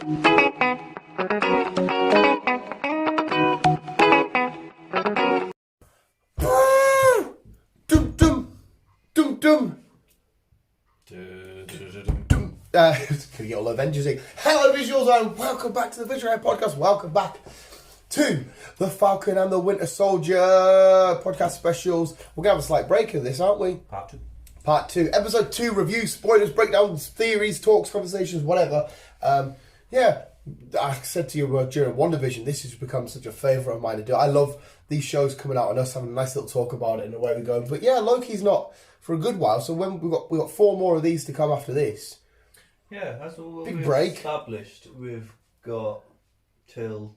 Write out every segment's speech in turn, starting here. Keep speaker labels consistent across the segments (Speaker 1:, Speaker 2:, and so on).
Speaker 1: Can you get all Avengers in? Hello, visuals, and welcome back to the Visionary Podcast. Welcome back to the Falcon and the Winter Soldier podcast specials. We're going to have a slight break of this, aren't we? Part 2. Episode 2 review, spoilers, breakdowns, theories, talks, conversations, whatever. I said to you during WandaVision, this has become such a favourite of mine to do. I love these shows coming out and us having a nice little talk about it and the way we go. But yeah, Loki's not for a good while, so when we got 4 more of these to come after this.
Speaker 2: Yeah, that's all
Speaker 1: big
Speaker 2: we've
Speaker 1: break.
Speaker 2: established. We've got till...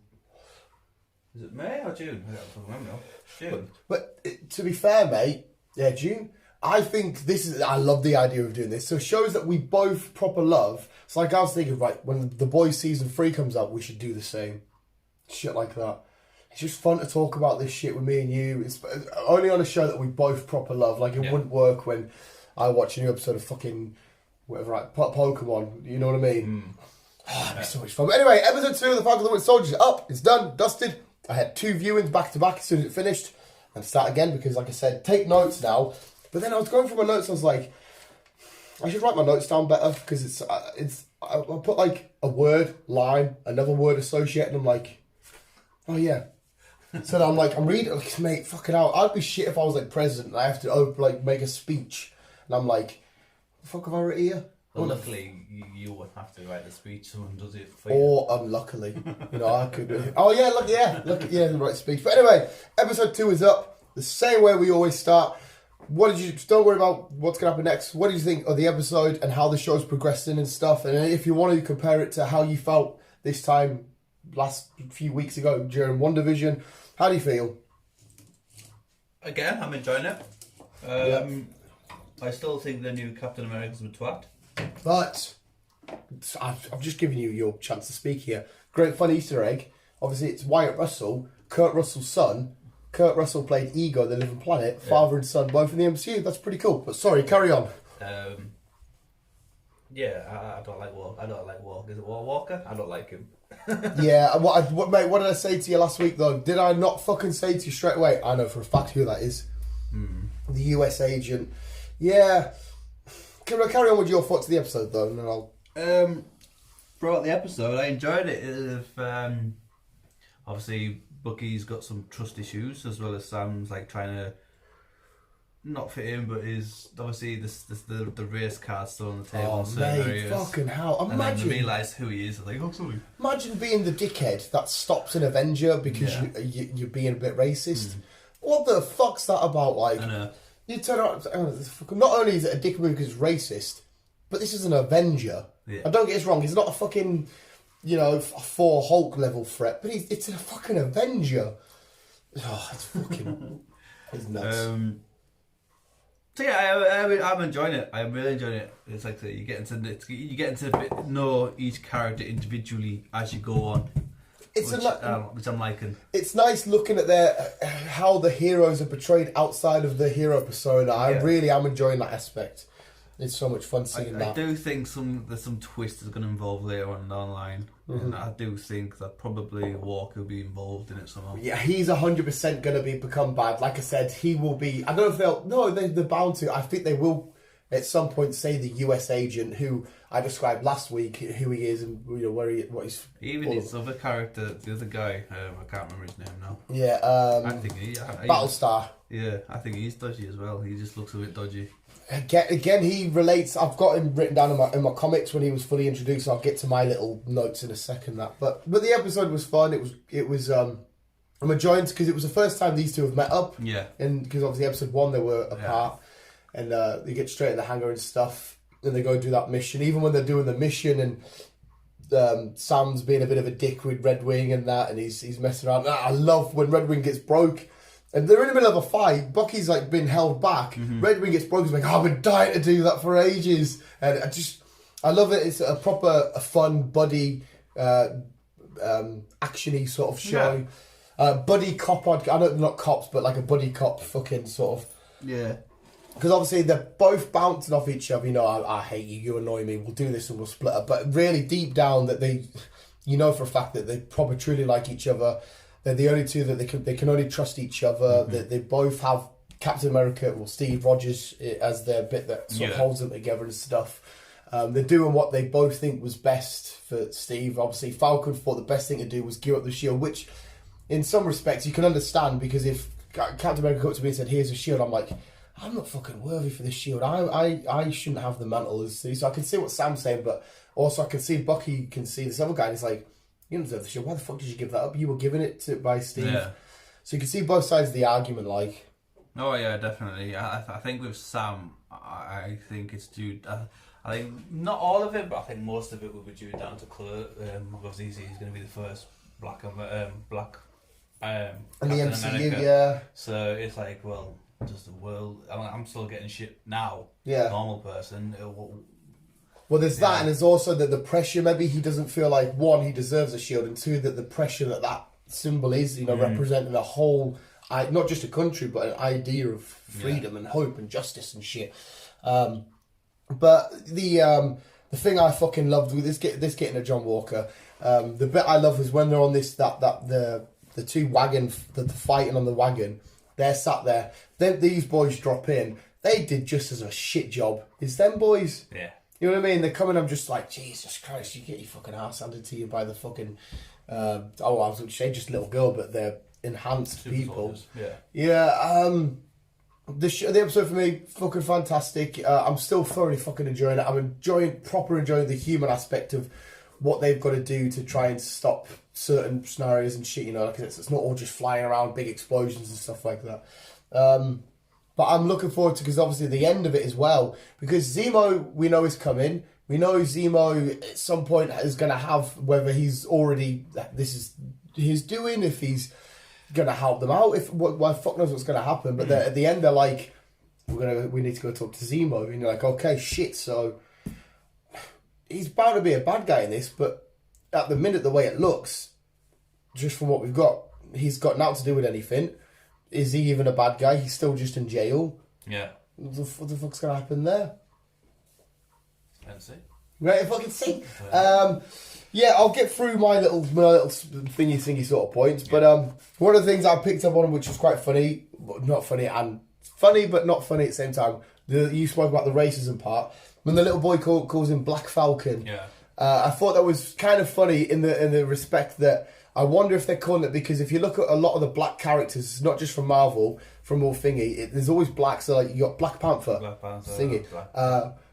Speaker 2: Is it May or June? I don't remember now. June.
Speaker 1: But to be fair, mate, yeah, June. I think I love the idea of doing this. So shows that we both proper love. It's like I was thinking, right, when The Boys season 3 comes out, we should do the same. Shit like that. It's just fun to talk about this shit with me and you. It's only on a show that we both proper love. Like, it wouldn't work when I watch a new episode of fucking... whatever, right, Pokemon, you know what I mean? It'd be so much fun. But anyway, episode 2 of the Falcon and the Winter Soldier is up, it's done, dusted. I had 2 viewings back to back as soon as it finished. And start again because, like I said, take notes now. But then I was going through my notes, I was like, I should write my notes down better because I put like a word, line, another word associated, and I'm like, oh yeah. So then I'm reading, like, mate, fucking hell, I'd be shit if I was like president and I have to make a speech. And I'm like, the fuck have I written here?
Speaker 2: Well, luckily, you wouldn't have to write the speech. Someone does it for you.
Speaker 1: Or unluckily, I could. Oh yeah, look, the right speech. But anyway, episode 2 is up. The same way we always start. Don't worry about what's going to happen next. What did you think of the episode and how the show's progressing and stuff? And if you want to compare it to how you felt this time last few weeks ago during WandaVision, how do you feel?
Speaker 2: Again, I'm enjoying it. I still think the new Captain America's a twat.
Speaker 1: But I'm just giving you your chance to speak here. Great fun Easter egg. Obviously, it's Wyatt Russell, Kurt Russell's son. Kurt Russell played Ego, the Living Planet, father and son, both in the MCU. That's pretty cool. But sorry, carry on.
Speaker 2: I don't like Walker. I don't like Walker. Is it Walker? I don't like him.
Speaker 1: Yeah, mate, what did I say to you last week, though? Did I not fucking say to you straight away? I know for a fact who that is. The US agent. Yeah. Can I carry on with your thoughts of the episode, though? And then I'll...
Speaker 2: Throughout the episode, I enjoyed it. Obviously, Bucky's got some trust issues, as well as Sam's like trying to not fit in, but is obviously the race card still on the table in certain areas.
Speaker 1: Fucking hell! Imagine,
Speaker 2: and then they realise who he is. And like, oh, sorry.
Speaker 1: Imagine being the dickhead that stops an Avenger because you're being a bit racist. What the fuck's that about? Like, you turn around. Not only is it a dick move because it's racist, but this is an Avenger. Yeah. And don't get us wrong, he's not a fucking, a Thor Hulk level threat, but it's a fucking Avenger. Oh, it's fucking, it's nuts.
Speaker 2: So yeah, I'm enjoying it. I'm really enjoying it. It's like you get into know each character individually as you go on. Which I'm liking. It's
Speaker 1: nice looking at how the heroes are portrayed outside of the hero persona. I really am enjoying that aspect. It's so much fun seeing that.
Speaker 2: I do think there's some twist that's going to involve later on down the line. And I do think that probably Walker will be involved in it somehow.
Speaker 1: Yeah, he's 100% going to become bad. Like I said, he will be... I don't know if they're bound to. I think they will at some point say the US agent who I described last week, who he is and what he's...
Speaker 2: Even his other character, the other guy, I can't remember his name now.
Speaker 1: Yeah,
Speaker 2: I think
Speaker 1: Battlestar.
Speaker 2: Yeah, I think he's dodgy as well. He just looks a bit dodgy.
Speaker 1: Again, he relates. I've got him written down in my comics when he was fully introduced. So I'll get to my little notes in a second. But the episode was fun. It was I'm enjoying because it was the first time these two have met up.
Speaker 2: Yeah.
Speaker 1: And because obviously episode 1 they were apart, and they get straight in the hangar and stuff, and they go do that mission. Even when they're doing the mission and Sam's being a bit of a dick with Red Wing and that, and he's messing around. I love when Red Wing gets broke. And they're in the middle of a fight. Bucky's like been held back. Red Wing gets broken. He's like, I've been dying to do that for ages. And I love it. It's a fun buddy, actiony sort of show. Buddy cop. I know not cops, but like a buddy cop fucking sort of.
Speaker 2: Yeah.
Speaker 1: because obviously they're both bouncing off each other. You know, I hate you, you annoy me, we'll do this and we'll split up. But really deep down that they, you know for a fact that they probably truly like each other. They're the only two that they can only trust each other. That they both have Captain America, well, Steve Rogers as their bit that sort of holds them together and stuff. They're doing what they both think was best for Steve. Obviously, Falcon thought the best thing to do was gear up the shield, which in some respects you can understand, because if Captain America got to me and said, here's a shield, I'm like, I'm not fucking worthy for this shield. I shouldn't have the mantle as Steve. So I can see what Sam's saying, but also I can see Bucky can see this other guy, and he's like, you don't deserve the shield. Why the fuck did you give that up? You were given it by Steve. Yeah. So you can see both sides of the argument, like.
Speaker 2: Oh yeah, definitely. I think with Sam, I think it's due. I think not all of it, but I think most of it will be due down to colour. Because he's going to be the first black
Speaker 1: and the MCU,
Speaker 2: America.
Speaker 1: yeah.
Speaker 2: So it's like, well, does the world? I'm still getting shit now.
Speaker 1: Yeah.
Speaker 2: Normal person.
Speaker 1: Well, there's that, and there's also the pressure. Maybe he doesn't feel like, one, he deserves a shield, and two, that the pressure that symbol is, you know, representing a whole, not just a country, but an idea of freedom and hope and justice and shit. But the thing I fucking loved with this getting to John Walker, the bit I love is when they're on this the two wagon, the fighting on the wagon. They're sat there. Then these boys drop in. They did just as a shit job. It's them boys.
Speaker 2: Yeah.
Speaker 1: You know what I mean? They come in, I'm just like, Jesus Christ, you get your fucking ass handed to you by the fucking, I was going to say just little girl, but they're enhanced
Speaker 2: Super
Speaker 1: people.
Speaker 2: soldiers. Yeah.
Speaker 1: Yeah, the episode for me, fucking fantastic. I'm still thoroughly fucking enjoying it. I'm enjoying the human aspect of what they've got to do to try and stop certain scenarios and shit, you know, like it's not all just flying around, big explosions and stuff like that. But I'm looking forward to, because obviously the end of it as well, because Zemo, we know is coming. We know Zemo at some point is going to have, whether he's already, this is his doing, if he's going to help them out, well, fuck knows what's going to happen. But at the end, they're like, we need to go talk to Zemo. And you're like, okay, shit, so he's bound to be a bad guy in this, but at the minute, the way it looks, just from what we've got, he's got nothing to do with anything. Is he even a bad guy? He's still just in jail.
Speaker 2: Yeah.
Speaker 1: What the fuck's going to happen there?
Speaker 2: Let's see.
Speaker 1: Right, if I can see. Yeah, I'll get through my little thingy sort of points. But one of the things I picked up on, which was quite funny, not funny, and funny but not funny at the same time. You spoke about the racism part. When the little boy calls him Black Falcon.
Speaker 2: Yeah.
Speaker 1: I thought that was kind of funny in the respect that I wonder if they're calling it, because if you look at a lot of the black characters, not just from Marvel, from all thingy, there's always black. So like you got Black Panther, thingy.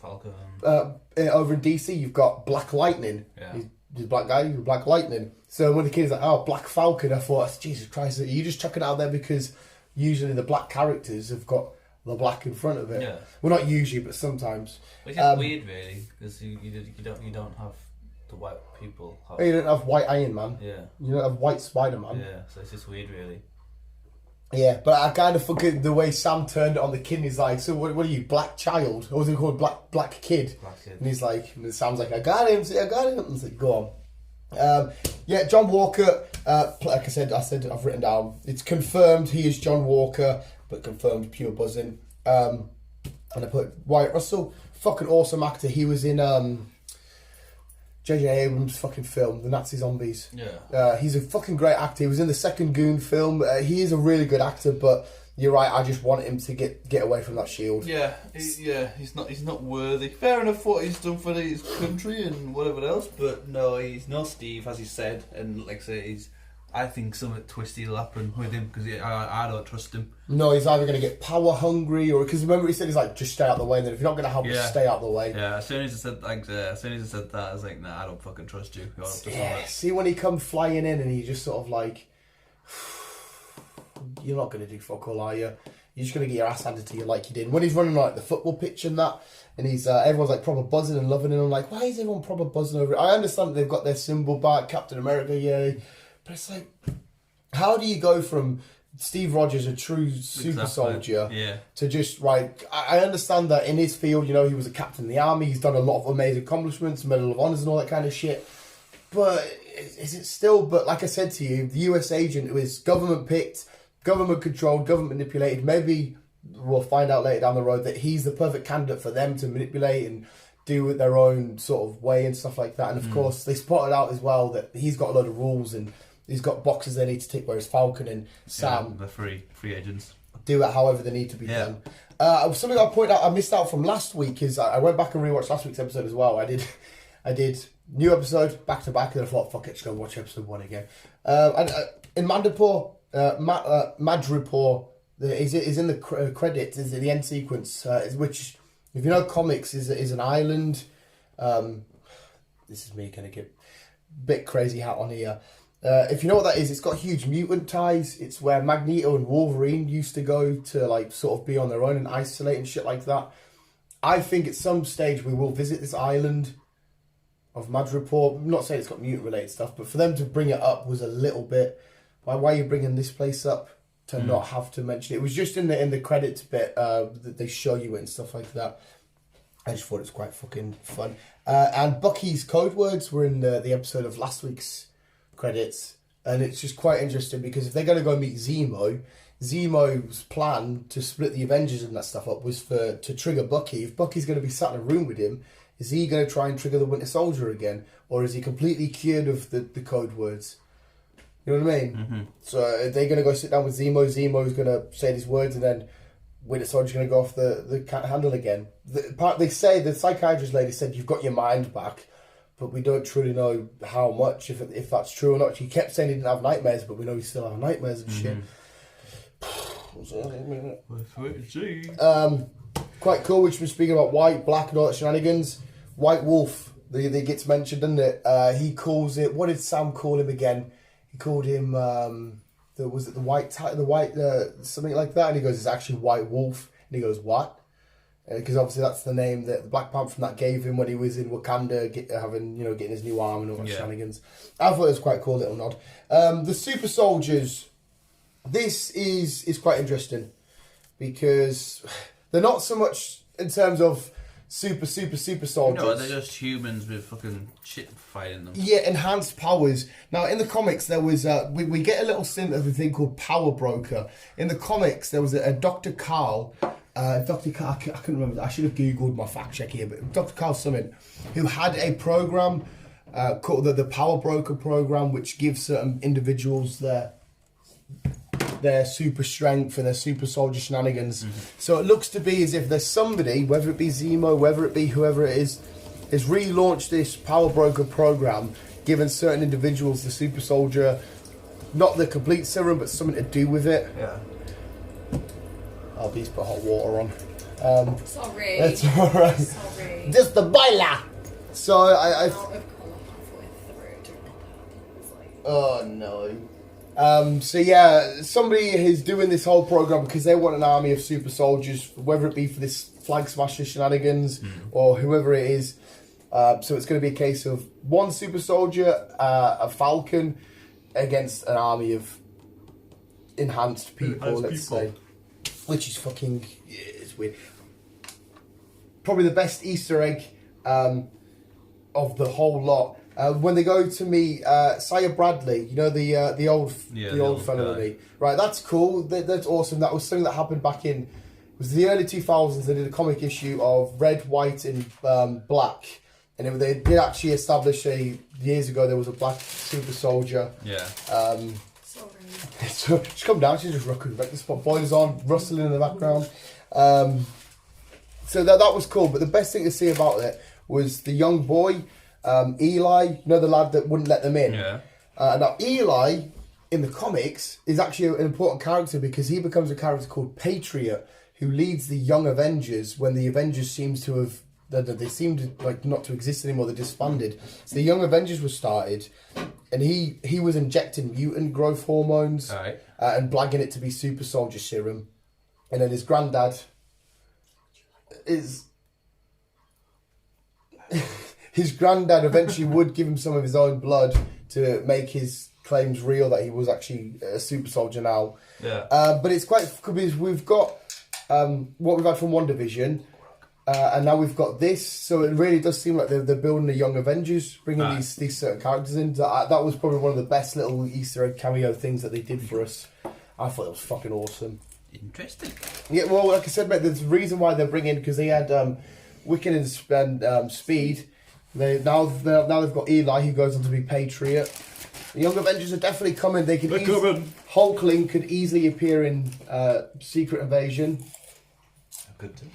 Speaker 2: Falcon.
Speaker 1: Over in DC, you've got Black Lightning.
Speaker 2: Yeah.
Speaker 1: He's a black guy. He's Black Lightning. So when the kid's like, oh, Black Falcon, I thought, Jesus Christ, are you just chucking it out there because usually the black characters have got the black in front of it?
Speaker 2: Yeah.
Speaker 1: Well, not usually, but sometimes.
Speaker 2: Which is weird, really, because you don't have the white people.
Speaker 1: You don't have white Iron Man.
Speaker 2: Yeah.
Speaker 1: You don't have white Spider-Man.
Speaker 2: Yeah, so it's just weird, really.
Speaker 1: Yeah, but I kind of fucking the way Sam turned it on the kid. He's like, "So what are you, black child? Or was it called black kid?"
Speaker 2: Black kid.
Speaker 1: And he's like, and Sam's like, "I got him. I got him." And he's like, "Go on." Yeah, John Walker. Like I said, I've written down. It's confirmed he is John Walker, but confirmed pure buzzing. And I put Wyatt Russell, fucking awesome actor. He was in J.J. Abrams' fucking film, The Nazi Zombies.
Speaker 2: Yeah.
Speaker 1: He's a fucking great actor. He was in the second Goon film. He is a really good actor, but you're right. I just want him to get away from that shield.
Speaker 2: Yeah, he's not worthy. Fair enough what he's done for his country and whatever else, but no, he's no Steve, as he said, and like I say, I think something twisty will happen with him because I don't trust him.
Speaker 1: No, he's either going to get power hungry, or because remember he said he's like, just stay out of the way. And then if you're not going to help, just stay out of the way.
Speaker 2: Yeah, as soon as he said that, I was like, nah, I don't fucking trust you.
Speaker 1: Yeah. See when he come flying in and he just sort of like, you're not going to do fuck all, are you? You're just going to get your ass handed to you like you did. When he's running like the football pitch and that, and he's everyone's like proper buzzing and loving it. I'm like, why is everyone proper buzzing over it? I understand that they've got their symbol back, Captain America, yeah. But it's like, how do you go from Steve Rogers, a true super soldier, to just, right, I understand that in his field, you know, he was a captain in the army, he's done a lot of amazing accomplishments, Medal of Honors and all that kind of shit. But is it still, but like I said to you, the US agent who is government picked, government controlled, government manipulated, maybe we'll find out later down the road that he's the perfect candidate for them to manipulate and do it their own sort of way and stuff like that. And of course, they spotted out as well that he's got a lot of rules and he's got boxes they need to tick, whereas Falcon and Sam,
Speaker 2: the free agents,
Speaker 1: do it however they need to be done. Something I point out I missed out from last week is I went back and rewatched last week's episode as well. I did new episode back to back, and I thought, fuck it, just go watch episode 1 again. In Madripoor, is in the credits, is in the end sequence, which, if you know comics, is an island. This is me gonna get a bit crazy hat on here. If you know what that is, it's got huge mutant ties. It's where Magneto and Wolverine used to go to, like, sort of be on their own and isolate and shit like that. I think at some stage we will visit this island of Madripoor. I'm not saying it's got mutant related stuff, but for them to bring it up was a little bit, why are you bringing this place up to not have to mention it? It was just in the credits bit that they show you it and stuff like that. I just thought it was quite fucking fun. And Bucky's code words were in the episode of last week's credits, and it's just quite interesting because if they're going to go meet Zemo's plan to split the Avengers and that stuff up was to trigger Bucky. If Bucky's going to be sat in a room with him, is he going to try and trigger the Winter Soldier again, or is he completely cured of the code words? You know what I mean? Mm-hmm. So are they going to go sit down with Zemo? Zemo's going to say these words, and then Winter Soldier's going to go off the handle again. They say, the psychiatrist lady said, you've got your mind back, but we don't truly know how much, if that's true or not. She kept saying he didn't have nightmares, but we know he still has nightmares and shit. Quite cool, which was speaking about white, black and all that shenanigans. White Wolf, they gets mentioned, doesn't it? He calls it, what did Sam call him again? He called him, was it the white, something like that? And he goes, it's actually White Wolf. And he goes, what? Because obviously that's the name that the Black Panther from that gave him when he was in Wakanda, getting his new arm and all that shenanigans. I thought it was quite a cool little nod. The Super Soldiers, this is quite interesting because they're not so much in terms of super soldiers.
Speaker 2: No, they're just humans with fucking shit fighting them.
Speaker 1: Yeah, enhanced powers. Now, in the comics, there was we get a little stint of a thing called Power Broker. In the comics, there was a Dr. Carl. Dr. Carl, I couldn't remember. I should have Googled my fact check here, but Dr. Carl Summit, who had a program called the Power Broker program, which gives certain individuals their super strength and their super soldier shenanigans. Mm-hmm. So it looks to be as if there's somebody, whether it be Zemo, whether it be whoever it is, has relaunched this Power Broker program, giving certain individuals the super soldier, not the complete serum, but something to do with it.
Speaker 2: Yeah.
Speaker 1: Oh, please put hot water on.
Speaker 3: Sorry.
Speaker 1: That's alright.
Speaker 3: Sorry.
Speaker 1: Just the boiler! So I oh no. So yeah, somebody is doing this whole program because they want an army of super soldiers, whether it be for this flag smasher shenanigans or whoever it is. So it's going to be a case of one super soldier, a Falcon, against an army of enhanced people, let's say. Which is fucking, it's weird. Probably the best Easter egg of the whole lot. When they go to meet Saya Bradley, you know, the old fellow to meet. Right, that's cool. That's awesome. That was something that happened back in, it was the early 2000s. They did a comic issue of red, white, and black. And they did actually establish years ago there was a black super soldier.
Speaker 2: Yeah.
Speaker 1: So she's come down, she's just rocking back the spot, boilers on, rustling in the background. So that was cool, but the best thing to see about it was the young boy, Eli, you know, the lad that wouldn't let them in.
Speaker 2: Yeah.
Speaker 1: Now Eli in the comics is actually an important character because he becomes a character called Patriot, who leads the Young Avengers when the Avengers seems to have they seemed like not to exist anymore. They disbanded. So the Young Avengers was started, and he was injecting mutant growth hormones and blagging it to be super soldier serum. And then his granddad his granddad eventually would give him some of his own blood to make his claims real that he was actually a super soldier now.
Speaker 2: Yeah.
Speaker 1: But it's quite cool because we've got what we've had from WandaVision. And now we've got this, so it really does seem like they're building the Young Avengers, bringing these certain characters in. That was probably one of the best little Easter egg cameo things that they did for us. I thought it was fucking awesome.
Speaker 2: Interesting.
Speaker 1: Yeah, well, like I said, mate, there's a reason why they're bringing, because they had Wiccan and Speed. Now they've got Eli, who goes on to be Patriot. The Young Avengers are definitely coming. They're coming. Hulkling could easily appear in Secret Invasion.
Speaker 2: Good too.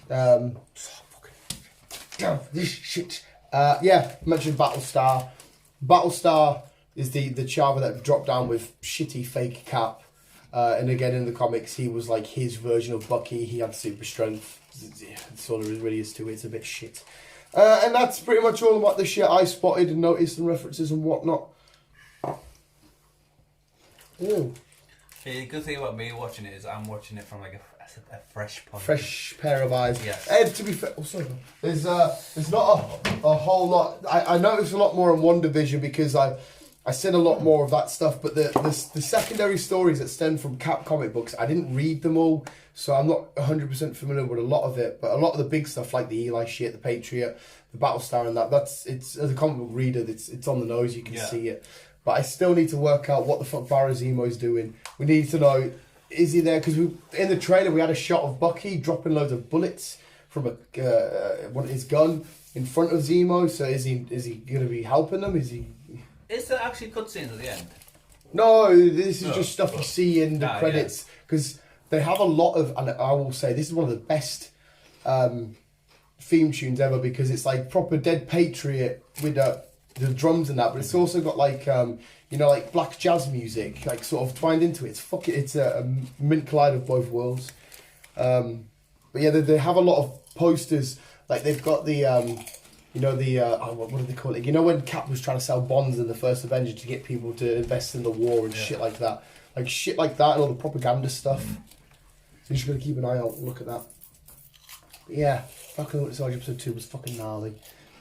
Speaker 1: This shit. Yeah, I mentioned Battlestar. Battlestar is the Chava that dropped down with shitty fake cap. And again, in the comics, he was like his version of Bucky. He had super strength. That's all there really is to it. It's a bit shit. And that's pretty much all about the shit I spotted and noticed and references and whatnot. Ew.
Speaker 2: The good thing about me watching it is I'm watching it from like a fresh point.
Speaker 1: Fresh pair of eyes.
Speaker 2: Yes.
Speaker 1: And to be fair, there's not a whole lot. I noticed a lot more in One Division because I seen a lot more of that stuff. But the secondary stories that stem from Cap comic books, I didn't read them all, so I'm not 100% familiar with a lot of it. But a lot of the big stuff, like the Eli shit, the Patriot, the Battlestar, and it's as a comic book reader, it's on the nose. You can see it. But I still need to work out what the fuck Barazimo's doing. We need to know, is he there? Because in the trailer we had a shot of Bucky dropping loads of bullets from his gun in front of Zemo. So is he going to be helping them? Is he?
Speaker 2: Is there actually cutscenes at the end?
Speaker 1: No, this is just stuff you see in the credits. Because they have a lot of, and I will say this is one of the best theme tunes ever, because it's like proper Dead Patriot with the drums and that, but it's also got like like black jazz music like sort of twined into it. It's a mint collide of both worlds. But yeah, they have a lot of posters. Like they've got the what do they call it? You know when Cap was trying to sell bonds in the first Avenger to get people to invest in the war and shit like that, and all the propaganda stuff. So you just gotta keep an eye out and look at that. But yeah, fucking Winter Soldier episode 2 was fucking gnarly.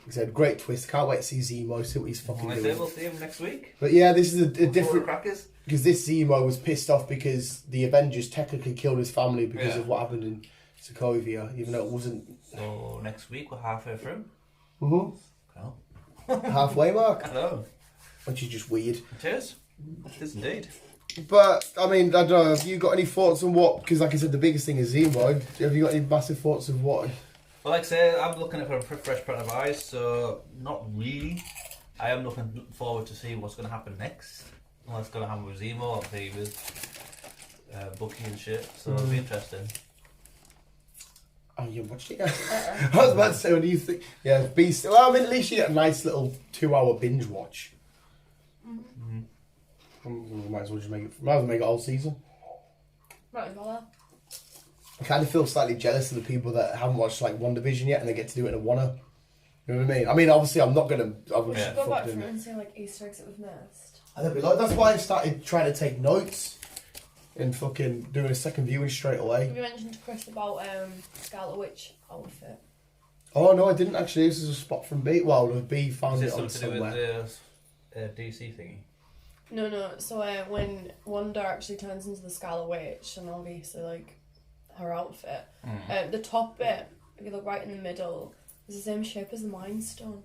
Speaker 1: Like I said, great twist. Can't wait to see Zemo, see what he's fucking doing.
Speaker 2: We'll see him next week.
Speaker 1: But yeah, this is a different...
Speaker 2: Crackers.
Speaker 1: Because this Zemo was pissed off because the Avengers technically killed his family because of what happened in Sokovia, even though it wasn't...
Speaker 2: So next week we're halfway through.
Speaker 1: Mm-hmm.
Speaker 2: Cool.
Speaker 1: Halfway mark.
Speaker 2: I know.
Speaker 1: Which is just weird.
Speaker 2: It is. It is indeed.
Speaker 1: But, I mean, I don't know, have you got any thoughts on what... Because like I said, the biggest thing is Zemo. Have you got any massive thoughts of what...
Speaker 2: Well, like I say, I'm looking at it from a fresh pair of eyes, so not really. I am looking forward to see what's going to happen next. What's going to happen with Zemo, obviously with Bucky and shit, so it'll be interesting.
Speaker 1: Oh, you watched it? I was about to say, what do you think? Yeah, Beast. Well, I mean, at least you get a nice little 2-hour binge watch. Might as well just make it all season.
Speaker 3: Right, well.
Speaker 1: I kind of feel slightly jealous of the people that haven't watched like One Division yet and they get to do it in a one-er. You know what I mean? I mean, obviously, I'm not gonna.
Speaker 3: Go back through and see like Easter eggs that we've missed.
Speaker 1: That's why I started trying to take notes and fucking doing a second viewing straight away.
Speaker 3: Have you mentioned to Chris about Scarlet Witch outfit?
Speaker 1: Oh no, I didn't actually. This is a spot from B. Well, B found it on
Speaker 2: something to do
Speaker 1: somewhere.
Speaker 2: with the DC thingy?
Speaker 3: No. So when Wanda actually turns into the Scarlet Witch, and obviously like her outfit, the top bit, if you look right in the middle, is the same shape as the Mind Stone.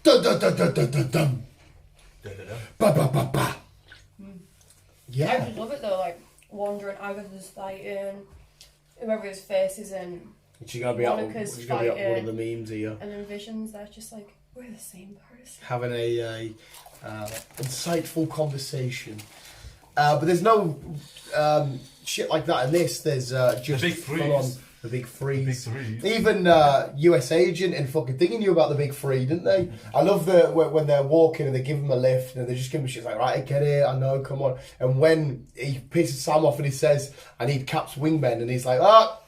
Speaker 1: Dun dun dun dun dun dun dun. Ba ba ba ba. Yeah.
Speaker 3: I just love it though, like Wanda and Agatha's fighting, whoever his face is in.
Speaker 1: She's gonna be out.
Speaker 3: Monica's
Speaker 1: She's gonna be out one of the memes here.
Speaker 3: And then Vision's there, just like we're the same person.
Speaker 1: Having a insightful conversation. But there's no shit like that in this. There's just
Speaker 2: big freeze.
Speaker 1: The big freeze. Even US Agent and fucking thinking you about the big three, didn't they? I love when they're walking and they give him a lift and they just give him shit like, right, I get it, I know, come on. And when he pisses Sam off and he says, I need Cap's wingmen, and he's like,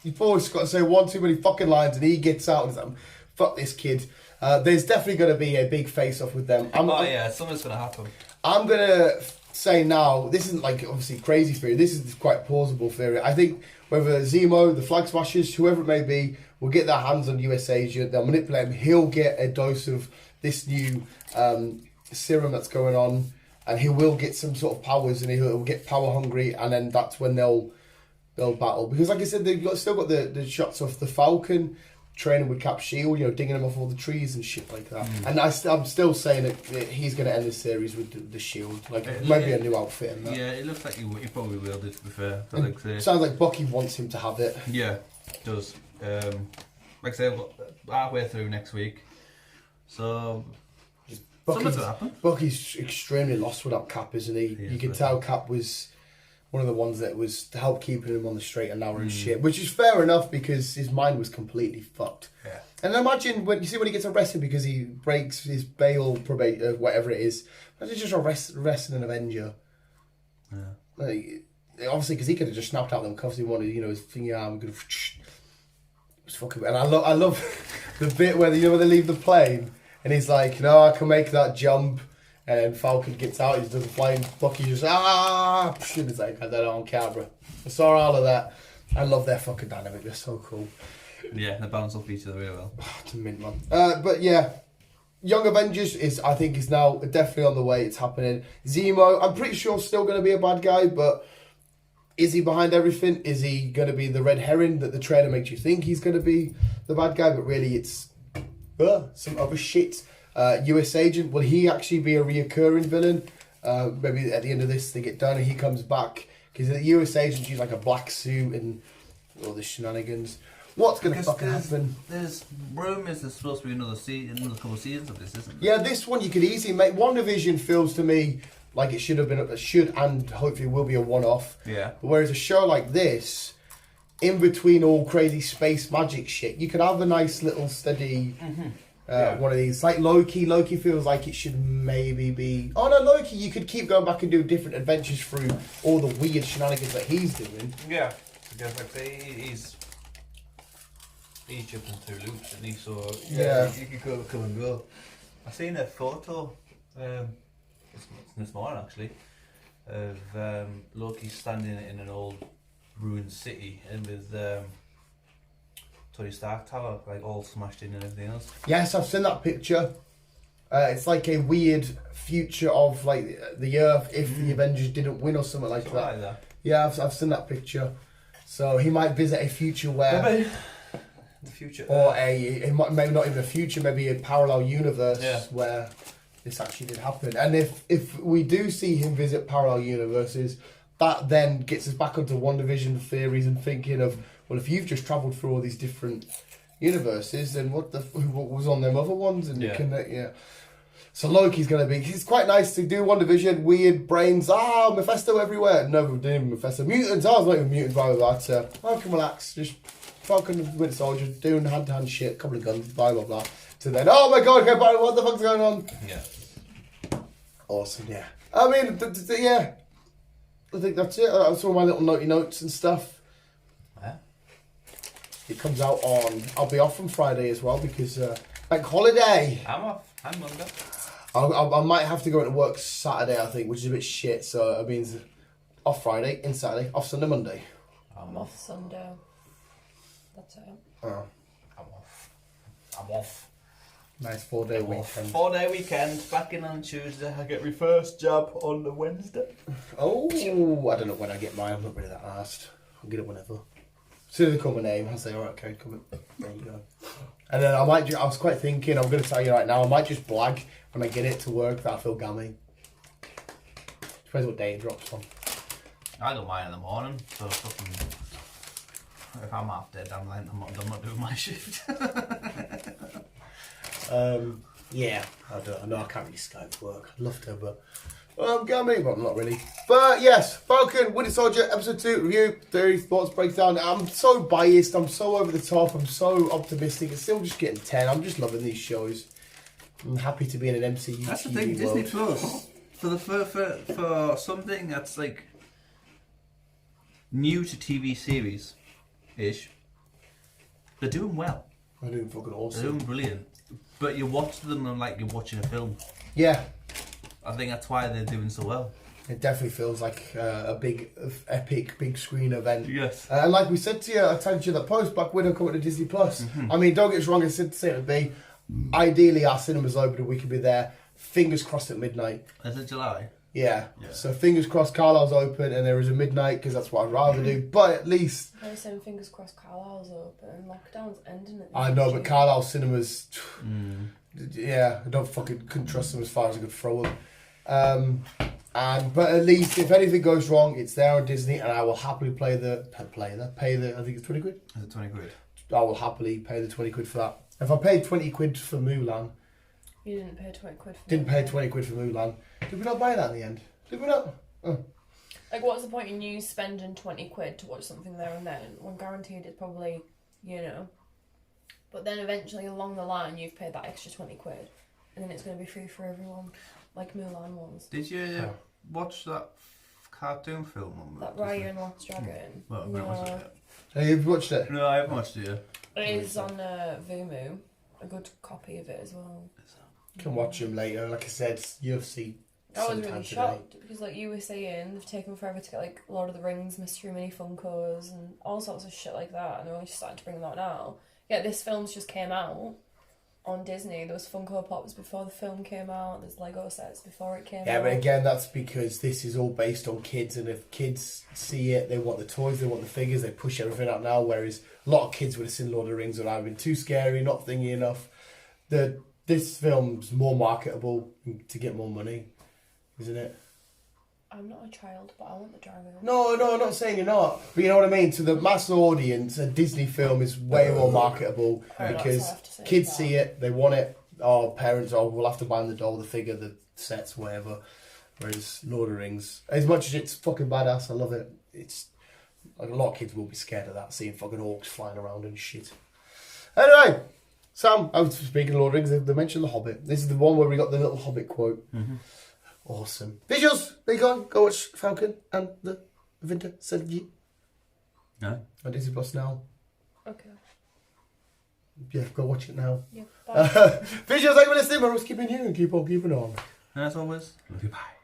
Speaker 1: you've always got to say one too many fucking lines, and he gets out and he's like, fuck this kid. There's definitely going to be a big face-off with them.
Speaker 2: Something's going to happen.
Speaker 1: I'm going to say now, this isn't like obviously crazy theory, this is quite plausible theory. I think whether Zemo, the Flag Smashers, whoever it may be, will get their hands on US Agent, they'll manipulate him, he'll get a dose of this new serum that's going on, and he will get some sort of powers, and he'll get power hungry, and then that's when they'll battle. Because like I said, they've still got the shots of the Falcon training with Cap's shield, digging him off all the trees and shit like that. And I'm still saying that he's going to end the series with the shield, maybe a new outfit and that.
Speaker 2: Yeah, it looks like he probably will do, to be fair.
Speaker 1: Sounds like Bucky wants him to have it.
Speaker 2: Yeah, it does. Like I say, halfway through next week, so something's going to happen.
Speaker 1: Bucky's extremely lost without Cap, isn't he? You can tell Cap was one of the ones that was to help keeping him on the straight and narrow and shit, which is fair enough because his mind was completely fucked.
Speaker 2: Yeah.
Speaker 1: And imagine when he gets arrested because he breaks his bail probate, whatever it is. Imagine just arresting an Avenger. Yeah. Obviously, because he could have just snapped out them cuffs. He wanted, his finger arm. It was fucking. And I love the bit where where they leave the plane and he's like, no, I can make that jump. And then Falcon gets out, he does the flying, Bucky just, and it's like, I don't care, bro. I saw all of that. I love their fucking dynamic, they're so cool.
Speaker 2: Yeah, they balance off each other really well.
Speaker 1: It's a mint, man. But yeah, Young Avengers I think is now definitely on the way, it's happening. Zemo, I'm pretty sure still going to be a bad guy, but is he behind everything? Is he going to be the red herring that the trailer makes you think he's going to be the bad guy? But really it's some other shit. US Agent, will he actually be a reoccurring villain? Maybe at the end of this they get done and he comes back. Because the US Agent used like a black suit and all the shenanigans. What's going to fucking happen?
Speaker 2: There's rumours there's supposed to be another couple of seasons of this, isn't
Speaker 1: there? Yeah, this one you could easily make. WandaVision feels to me like it should and hopefully will be a one-off.
Speaker 2: Yeah.
Speaker 1: Whereas a show like this, in between all crazy space magic shit, you could have a nice little steady... one of these, like Loki. Loki feels like it should maybe be. Oh no, Loki! You could keep going back and do different adventures through all the weird shenanigans that he's doing.
Speaker 2: Yeah, because like say he's jumping through loops, and so you could come and go. I seen a photo this morning actually of Loki standing in an old ruined city and with. Tony Stark Tower, like all smashed in and everything else.
Speaker 1: Yes, I've seen that picture. It's like a weird future of like the Earth if the Avengers didn't win or something like that. Yeah, I've seen that picture. So he might visit a future where
Speaker 2: the future,
Speaker 1: or maybe not even a future, maybe a parallel universe where this actually did happen. And if we do see him visit parallel universes, that then gets us back onto WandaVision theories and thinking of. Well, if you've just travelled through all these different universes, then what was on them other ones? And So Loki's going to be... It's quite nice to do WandaVision, weird brains, Mephisto everywhere. No, we didn't Mephisto. Mutants, it's not even mutants, blah, blah, blah. I can relax, just Falcon, Winter Soldier, doing hand-to-hand shit, couple of guns, blah, blah, blah. So then, oh my god, okay, what the fuck's going on?
Speaker 2: Yeah.
Speaker 1: Awesome, yeah. I mean, yeah. I think that's it. That's all my little naughty notes and stuff. It comes out on... I'll be off on Friday as well because bank holiday.
Speaker 2: I'm off. I'm Monday.
Speaker 1: I might have to go into work Saturday, I think, which is a bit shit. So it means off Friday, in Saturday, off Sunday, Monday.
Speaker 3: I'm off Sunday. That's it.
Speaker 1: Oh.
Speaker 2: I'm off.
Speaker 1: Nice 4-day weekend.
Speaker 2: 4-day weekend. Back in on Tuesday. I get my first job on the Wednesday.
Speaker 1: Oh, I don't know when I get mine. I'm not really that asked. I'll get it whenever. As soon as they call my name, I'll say, alright, okay, come in. There you go. And then I was quite thinking, I'm going to tell you right now, I might just blag when I get it to work that I feel gammy. Depends what day it drops on.
Speaker 2: I don't mind in the morning, so fucking... If I'm half dead, I'm not doing my shift.
Speaker 1: Yeah, I know I can't really Skype work. I'd love to, but... gammy, but I'm not really. But yes, Falcon, Winter Soldier, episode 2, review, theories, thoughts, breakdown. I'm so biased, I'm so over the top, I'm so optimistic. It's still just getting 10. I'm just loving these shows. I'm happy to be in an MCU.
Speaker 2: That's the thing, Disney Plus, for something that's like new to TV series ish, they're doing well.
Speaker 1: They're doing fucking awesome.
Speaker 2: They're doing brilliant. But you watch them like you're watching a film.
Speaker 1: Yeah.
Speaker 2: I think that's why they're doing so well.
Speaker 1: It definitely feels like a big, epic, big screen event.
Speaker 2: Yes. And
Speaker 1: like we said to you, I tagged you that post, Black Widow coming to Disney Plus. Mm-hmm. I mean, don't get us wrong, I said to say it would be. Ideally, our cinema's open and we could be there. Fingers crossed at midnight.
Speaker 2: Is it July?
Speaker 1: Yeah. So fingers crossed Carlisle's open and there is a midnight because that's what I'd rather do. But at least...
Speaker 3: I was saying fingers crossed Carlisle's open. Lockdown's ending at the
Speaker 1: I know, but Carlisle cinemas... Yeah, I couldn't trust them as far as I could throw them. But at least if anything goes wrong, it's there on Disney and I will happily pay the, I think it's 20 quid?
Speaker 2: Is it 20 quid?
Speaker 1: I will happily pay the 20 quid for that. If I paid 20 quid for Mulan...
Speaker 3: You didn't pay 20 quid for
Speaker 1: Didn't pay 20 quid for Mulan. Did we not buy that in the end? Did we not? Oh.
Speaker 3: Like, what's the point in you spending 20 quid to watch something there and then? When guaranteed it's probably, you know. But then eventually along the line you've paid that extra 20 quid. And then it's going to be free for everyone. Like Mulan was.
Speaker 2: Did you watch that cartoon film on
Speaker 3: that Raya and Last Dragon?
Speaker 2: Well, I've not watched it.
Speaker 1: Have you watched it?
Speaker 2: No, I haven't watched it yet.
Speaker 3: It is on Vumu. A good copy of it as well.
Speaker 1: Can watch them later. Like I said, UFC.
Speaker 3: I was really shocked because, like you were saying, they've taken forever to get like Lord of the Rings Mystery Mini Funkos and all sorts of shit like that, and they're only starting to bring them out now. Yeah, this film's just came out on Disney. There was Funko Pops before the film came out. There's Lego sets before it came out.
Speaker 1: Yeah, but again, that's because this is all based on kids, and if kids see it, they want the toys, they want the figures, they push everything out now. Whereas a lot of kids would have seen Lord of the Rings and I've been too scary, not thingy enough. This film's more marketable to get more money, isn't it?
Speaker 3: I'm not a child, but I want the dragon.
Speaker 1: No, I'm not saying you're not. But you know what I mean? To the mass audience, a Disney film is way more marketable because kids see it, they want it. Our parents, we'll have to buy them the doll, the figure, the sets, whatever. Whereas Lord of the Rings, as much as it's fucking badass, I love it. It's like a lot of kids will be scared of that, seeing fucking orcs flying around and shit. Anyway, Sam, I was speaking of Lord of the Rings, they mentioned The Hobbit. This is the one where we got the little Hobbit quote. Mm-hmm. Awesome. Visuals, there you go. Go watch Falcon and the Winter Soldier.
Speaker 2: No.
Speaker 1: On Disney Plus now.
Speaker 3: Okay.
Speaker 1: Yeah, go watch it now.
Speaker 3: Yeah,
Speaker 1: Visuals, thank you for listening. We're always keeping you and keep on keeping on.
Speaker 2: And as always, love you, bye.